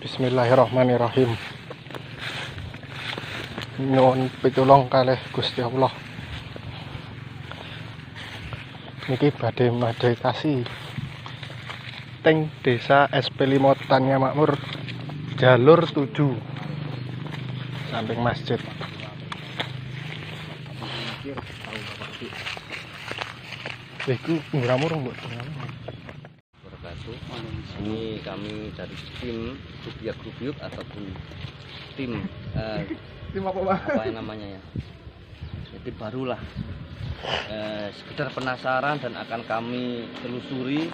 Bismillahirrahmanirrahim. Nyuwun pitulung kalih Gusti Allah. Niki badhe meditasi teng Desa SP5 Tania Makmur, jalur 7 samping masjid. Iku muramur mbok. Ini kami dari tim Gubyuk ataupun tim apa yang namanya ya, jadi barulah sekedar penasaran dan akan kami telusuri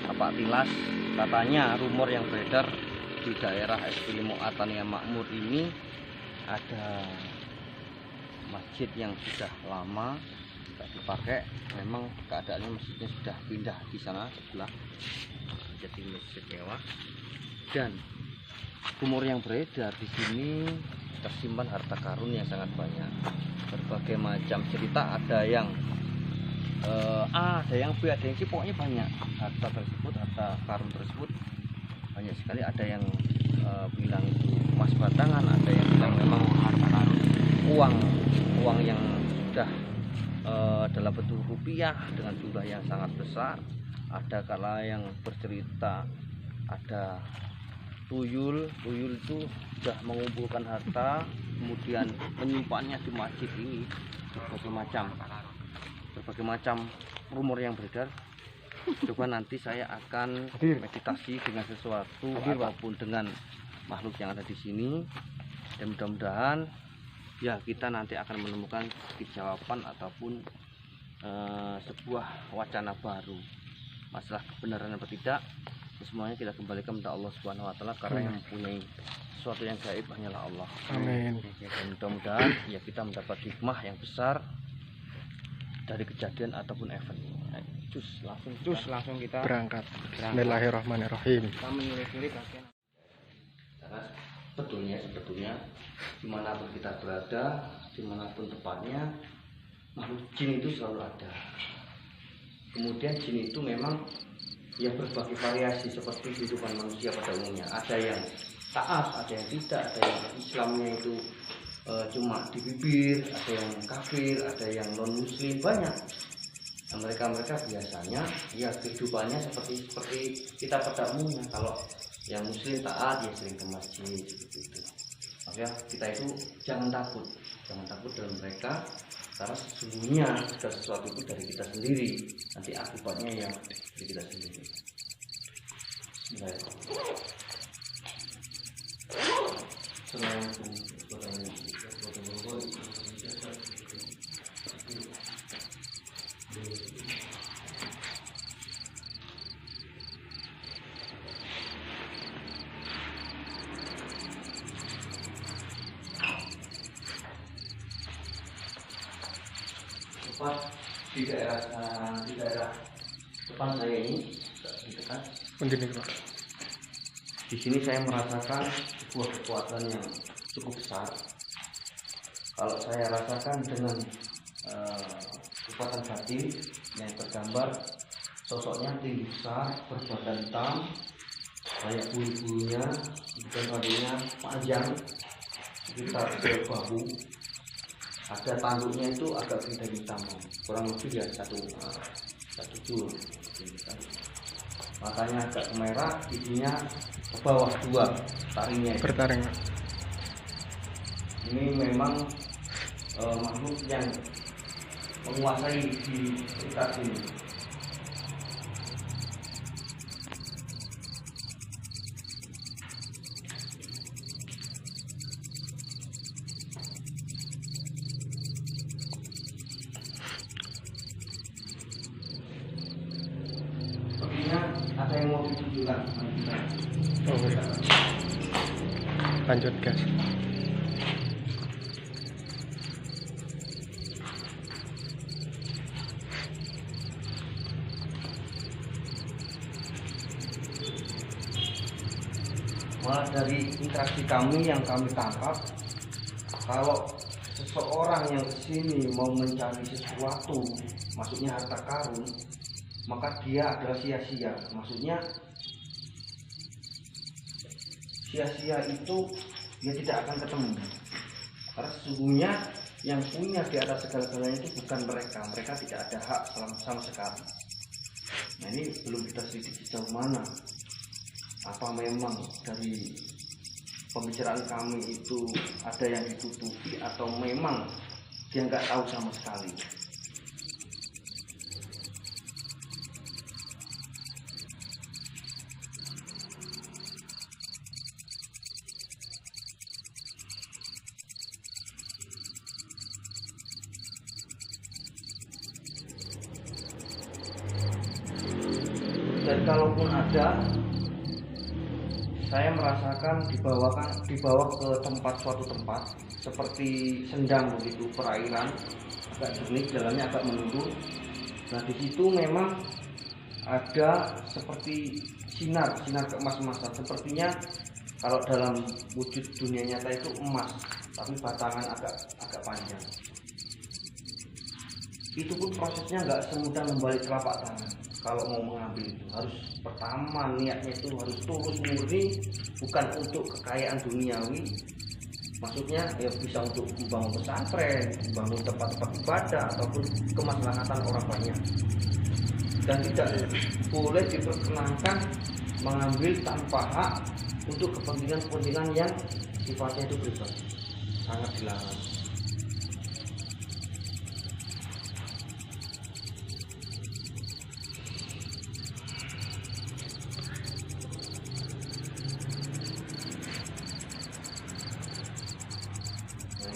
apa tilas. Katanya rumor yang beredar di daerah SP5 Tania Makmur ini ada masjid yang sudah lama tidak dipakai. Memang keadaannya masjidnya sudah pindah di sana sebelah, jadi masjid mewah. Dan rumor yang beredar di sini tersimpan harta karun yang sangat banyak, berbagai macam cerita. Ada yang A, ada yang B, ada yang C, pokoknya banyak harta tersebut, harta karun tersebut banyak sekali. Ada yang bilang itu emas batangan, ada yang bilang memang harta karun uang yang sudah dalam bentuk rupiah dengan jumlah yang sangat besar. Ada kala yang bercerita ada tuyul itu sudah mengumpulkan harta, kemudian menyimpannya di masjid ini. Berbagai macam rumor yang beredar. Coba nanti saya akan meditasi dengan sesuatu ataupun dengan makhluk yang ada di sini, dan mudah-mudahan ya kita nanti akan menemukan jawaban ataupun sebuah wacana baru. Masalah kebenaran atau tidak, semuanya kita kembalikan kepada Allah Subhanahu wa Ta'ala, karena yang mempunyai sesuatu yang gaib hanyalah Allah. Amin. Dan mudah-mudahan ya kita mendapat hikmah yang besar dari kejadian ataupun event ini. Langsung kita Berangkat. Bismillahirrahmanirrahim. Kita menyulit bagian. Karena sebetulnya dimanapun kita berada, dimanapun tempatnya, makhluk jin itu selalu ada. Kemudian jin itu memang ya berbagai variasi seperti kehidupan manusia pada umumnya. Ada yang taat, ada yang tidak, ada yang Islamnya itu cuma di bibir, ada yang kafir, ada yang non muslim, banyak. Nah, mereka biasanya ya kehidupannya seperti kita pada umumnya. Kalau yang muslim taat ya sering ke masjid gitu. Makanya kita itu jangan takut dengan mereka, karena sesungguhnya segala sesuatu itu dari kita sendiri. Nanti akibatnya yang dari kita sendiri. Di daerah depan saya ini dekat. Di sini saya merasakan sebuah kekuatan yang cukup besar. Kalau saya rasakan dengan kekuatan batin yang tergambar, sosoknya tinggi besar, berbadan hitam, banyak bulu-bulunya, dan badannya panjang sekitar sebahu. Ada tanduknya itu agak beda hitam, kurang lebih ya satu jul. Matanya agak merah, giginya ke bawah 2, taringnya Bertaring. ini memang makhluk yang menguasai di sekitar sini. Ada yang mau ditunjukkan. Lanjut guys. Malah dari interaksi kami yang kami tangkap, kalau seseorang yang kesini mau mencari sesuatu, maksudnya harta karun, maka dia adalah sia-sia. Maksudnya sia-sia itu dia tidak akan ketemu. Karena sesungguhnya yang punya di atas segala-galanya itu bukan mereka. Mereka tidak ada hak sama sekali. Nah, ini belum kita selidiki sejauh mana. Apa memang dari pembicaraan kami itu ada yang ditutupi atau memang dia nggak tahu sama sekali. Dan kalaupun ada, saya merasakan dibawa ke suatu tempat seperti sendang begitu, perairan agak jernih, jalannya agak menurun. Nah, di situ memang ada seperti sinar keemas-emasan. Sepertinya kalau dalam wujud dunia nyata itu emas, tapi batangan agak panjang. Itu pun prosesnya nggak semudah membalik telapak tangan. Kalau mau mengambil itu harus pertama niatnya itu harus tulus murni, bukan untuk kekayaan duniawi. Maksudnya ya bisa untuk membangun pesantren, membangun tempat-tempat ibadah ataupun kemaslahatan orang banyak. Dan tidak boleh diperkenankan mengambil tanpa hak untuk kepentingan-kepentingan yang sifatnya itu pribadi. Sangat dilarang.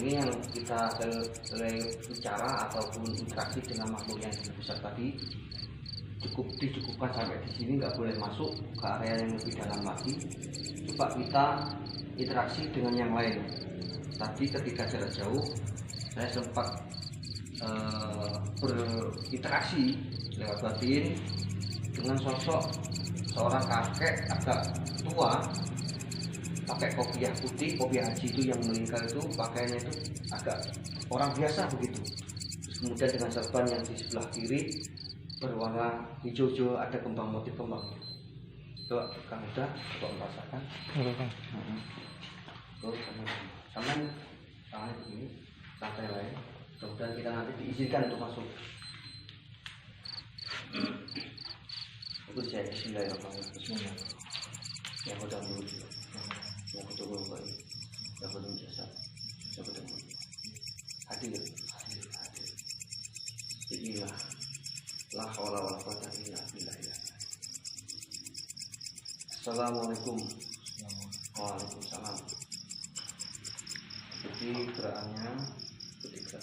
Ini yang kita bicara ataupun interaksi dengan makhluk yang lebih besar tadi dicukupkan sampai di sini, nggak boleh masuk ke area yang lebih dalam lagi. Coba kita interaksi dengan yang lain. Tadi ketika jarak jauh saya sempat berinteraksi lewat batin dengan sosok seorang kakek agak tua, pakai kopiah putih, kopiah haji itu yang melingkar itu, pakaiannya itu agak orang biasa begitu. Terus kemudian dengan serban yang di sebelah kiri berwarna hijau-hijau, ada kembang, motif kembang. Coba Kang Uda, coba merasakan. Tuh, sama tangannya begini, santai lain. Kemudian kita nanti diizinkan untuk masuk. Itu saya bismillahirrahmanirrahim. Yang udah dulu juga. Yang kedua baik, yang kedua jasa, yang kedua hadir. Inilah la haula wala quwwata illa billah. Assalamualaikum. Waalaikumsalam. Jadi gerakannya ketiga.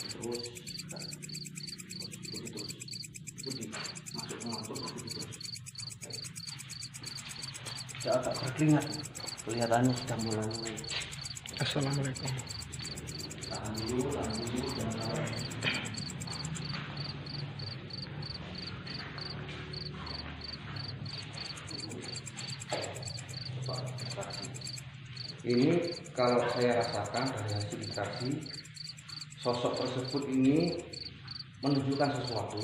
Terus putih masuk begitu. Saya agak berkeringat, kelihatannya sudah mulai. Assalamualaikum. Tahan dulu, jangan lama. Ini kalau saya rasakan dari hasil interaksi, sosok tersebut ini menunjukkan sesuatu,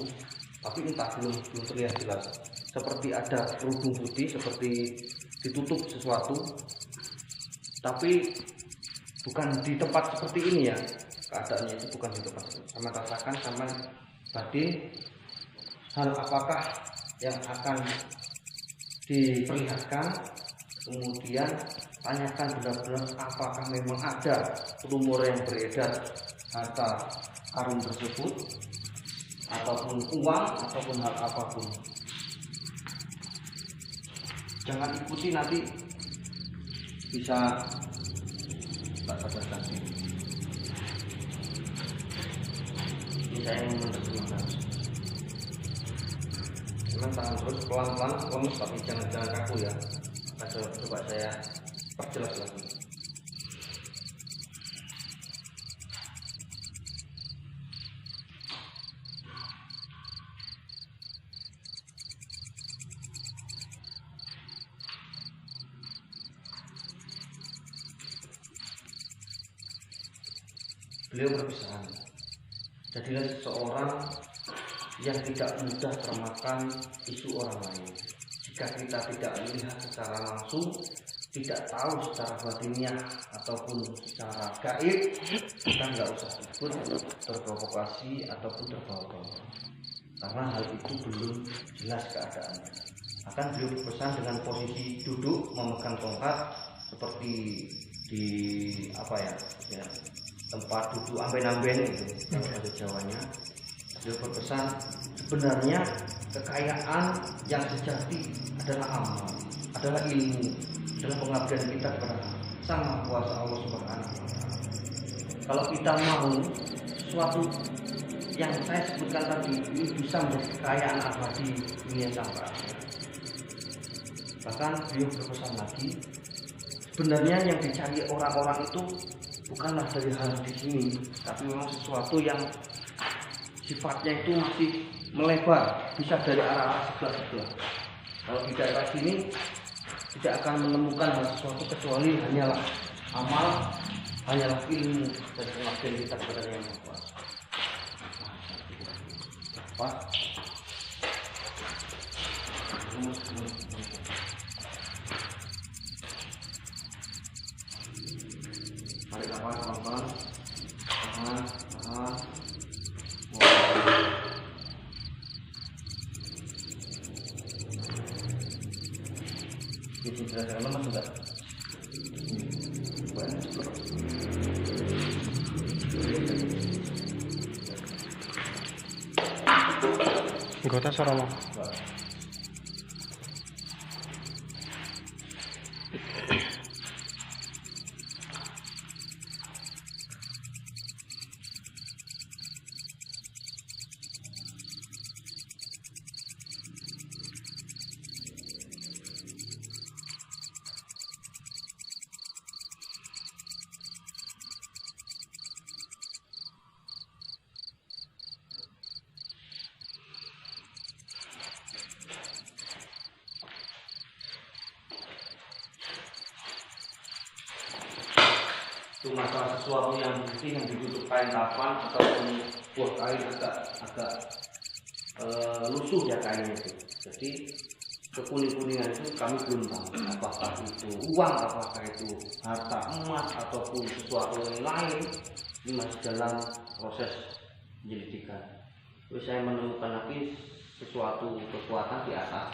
tapi entah belum terlihat jelas. Seperti ada kerudung putih, seperti ditutup sesuatu, tapi bukan di tempat seperti ini ya. Keadaannya itu bukan di tempat itu. Sama rasakan, sama batin, hal apakah yang akan diperlihatkan, kemudian tanyakan benar-benar apakah memang ada rumor yang beredar harta karun tersebut, ataupun uang, ataupun hal apapun. Jangan ikuti, nanti bisa tak sadarkan. Ini saya yang menerjemahkan. Memang tahan terus, pelan-pelan, lemes, tapi jangan kaku ya. Coba saya perjelas lagi. Beliau berpesan, jadilah seseorang yang tidak mudah termakan isu orang lain. jika kita tidak melihat secara langsung, tidak tahu secara batinnya ataupun secara gaib, kita nggak usah ikut terprovokasi ataupun terbawa-bawa, karena hal itu belum jelas keadaannya. Akan beliau berpesan dengan posisi duduk memegang tongkat seperti di tempat duduk amben-amben itu kalau bahasa Jawanya. Beliau berpesan sebenarnya kekayaan yang sejati adalah amal, adalah ilmu, adalah pengabdian kita kepada Sang Maha Kuasa Allah Subhanahu wa Ta'ala. Kalau kita mau sesuatu yang saya sebutkan tadi ini bisa menjadi kekayaan abadi dunia sampai akhirat. Bahkan beliau berpesan lagi, sebenarnya yang dicari orang-orang itu bukanlah dari hal di sini, tapi memang sesuatu yang sifatnya itu masih melebar, bisa dari arah-arah sebelah-sebelah. Kalau di daerah sini tidak akan menemukan hal sesuatu kecuali hanyalah amal, hanyalah ilmu dan pengabdian kita kepada Yang Maha Kuasa. Pak, tarik nafas pelan-pelan, tahan. Ini sudah lemas sudah. Anggota Sarama. Itu masalah sesuatu yang putih yang ditutup kain kapan ataupun buah kain agak lusuh ya kainnya itu. Jadi kekuning-kuningan itu kami belum tahu apakah itu uang, apakah itu harta emas ataupun sesuatu yang lain. Ini masih dalam proses penyelidikan. Terus saya menemukan lagi sesuatu kekuatan di atas.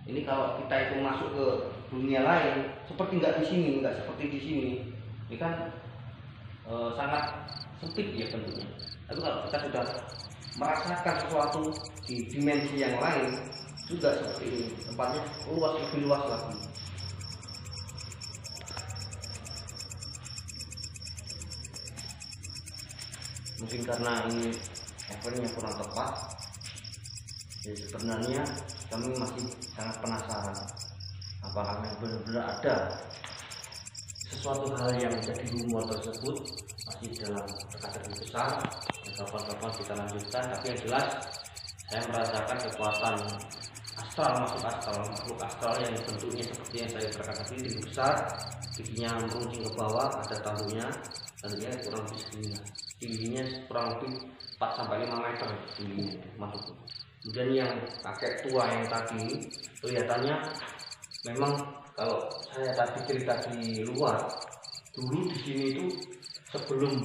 Ini kalau kita itu masuk ke dunia lain, seperti nggak seperti di sini. Ini kan sangat sempit ya bentuknya. Tapi kalau kita sudah merasakan sesuatu di dimensi yang lain, juga seperti ini. Tempatnya lebih luas lagi. Mungkin karena ini efeknya kurang tepat. Ya, sebenarnya kami masih sangat penasaran apakah benar-benar ada sesuatu hal yang menjadi rumor tersebut, masih dalam teka-teki besar. Dan kapan-kapan kita lanjutkan, tapi yang jelas saya merasakan kekuatan astral, makhluk astral yang bentuknya seperti yang saya berkata tadi, tinggi besar, giginya meruncing ke bawah, ada tahunya, dan dia kurang lebih segini, tingginya kurang lebih 4-5 meter tingginya makhluk. Kemudian yang kakek tua yang tadi kelihatannya memang kalau saya tadi cerita di luar, dulu di sini itu sebelum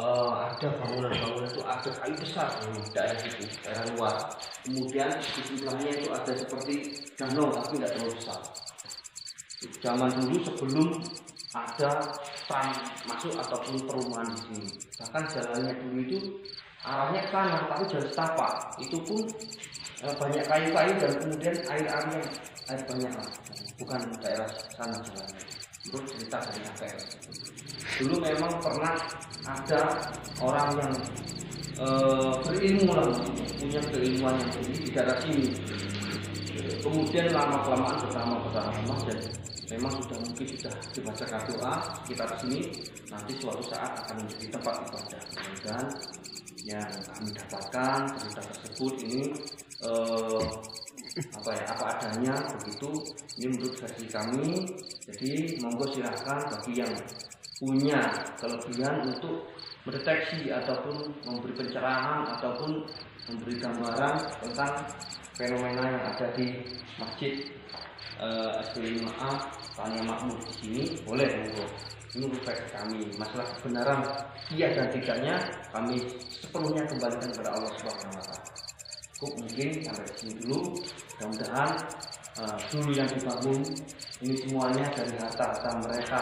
ada bangunan-bangunan itu ada kayu besar di daerah itu, daerah luar. Kemudian di sebelahnya itu ada seperti danau tapi tidak terlalu besar. Zaman dulu sebelum ada tram masuk ataupun perumahan di sini, bahkan jalannya dulu itu arahnya ke kanan tapi jalan setapak, itu pun banyak kayu-kayu dan kemudian air banyak lah, bukan daerah sana jalannya. Menurut cerita dari kakek, dulu memang pernah ada orang yang berilmu lah, punya keilmuan yang tinggi di daerah sini. Kemudian lama-kelamaan bertambah dan memang mungkin sudah dibacakan doa sekitar sini, nanti suatu saat akan menjadi tempat ibadah. Dan yang kami dapatkan cerita tersebut ini apa adanya begitu. Ini menurut versi kami. Jadi monggo silahkan bagi yang punya kelebihan untuk mendeteksi ataupun memberi pencerahan ataupun memberi gambaran tentang fenomena yang ada di masjid ST5A Tania Makmur di sini, boleh monggo. Ini refleks kami. Masalah kebenaran iya dan tidaknya kami sepenuhnya kembalikan kepada Allah Subhanahu wa taala. Cukup mungkin sampai sini dulu. Mudah-mudahan dulu yang dibangun ini semuanya dari harta-harta mereka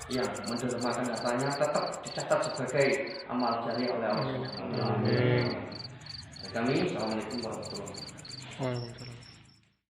yang mendermakan hartanya tetap dicatat sebagai amal jariah oleh Allah Subhanahu wa taala. Kami, assalamualaikum warahmatullahi wabarakatuh.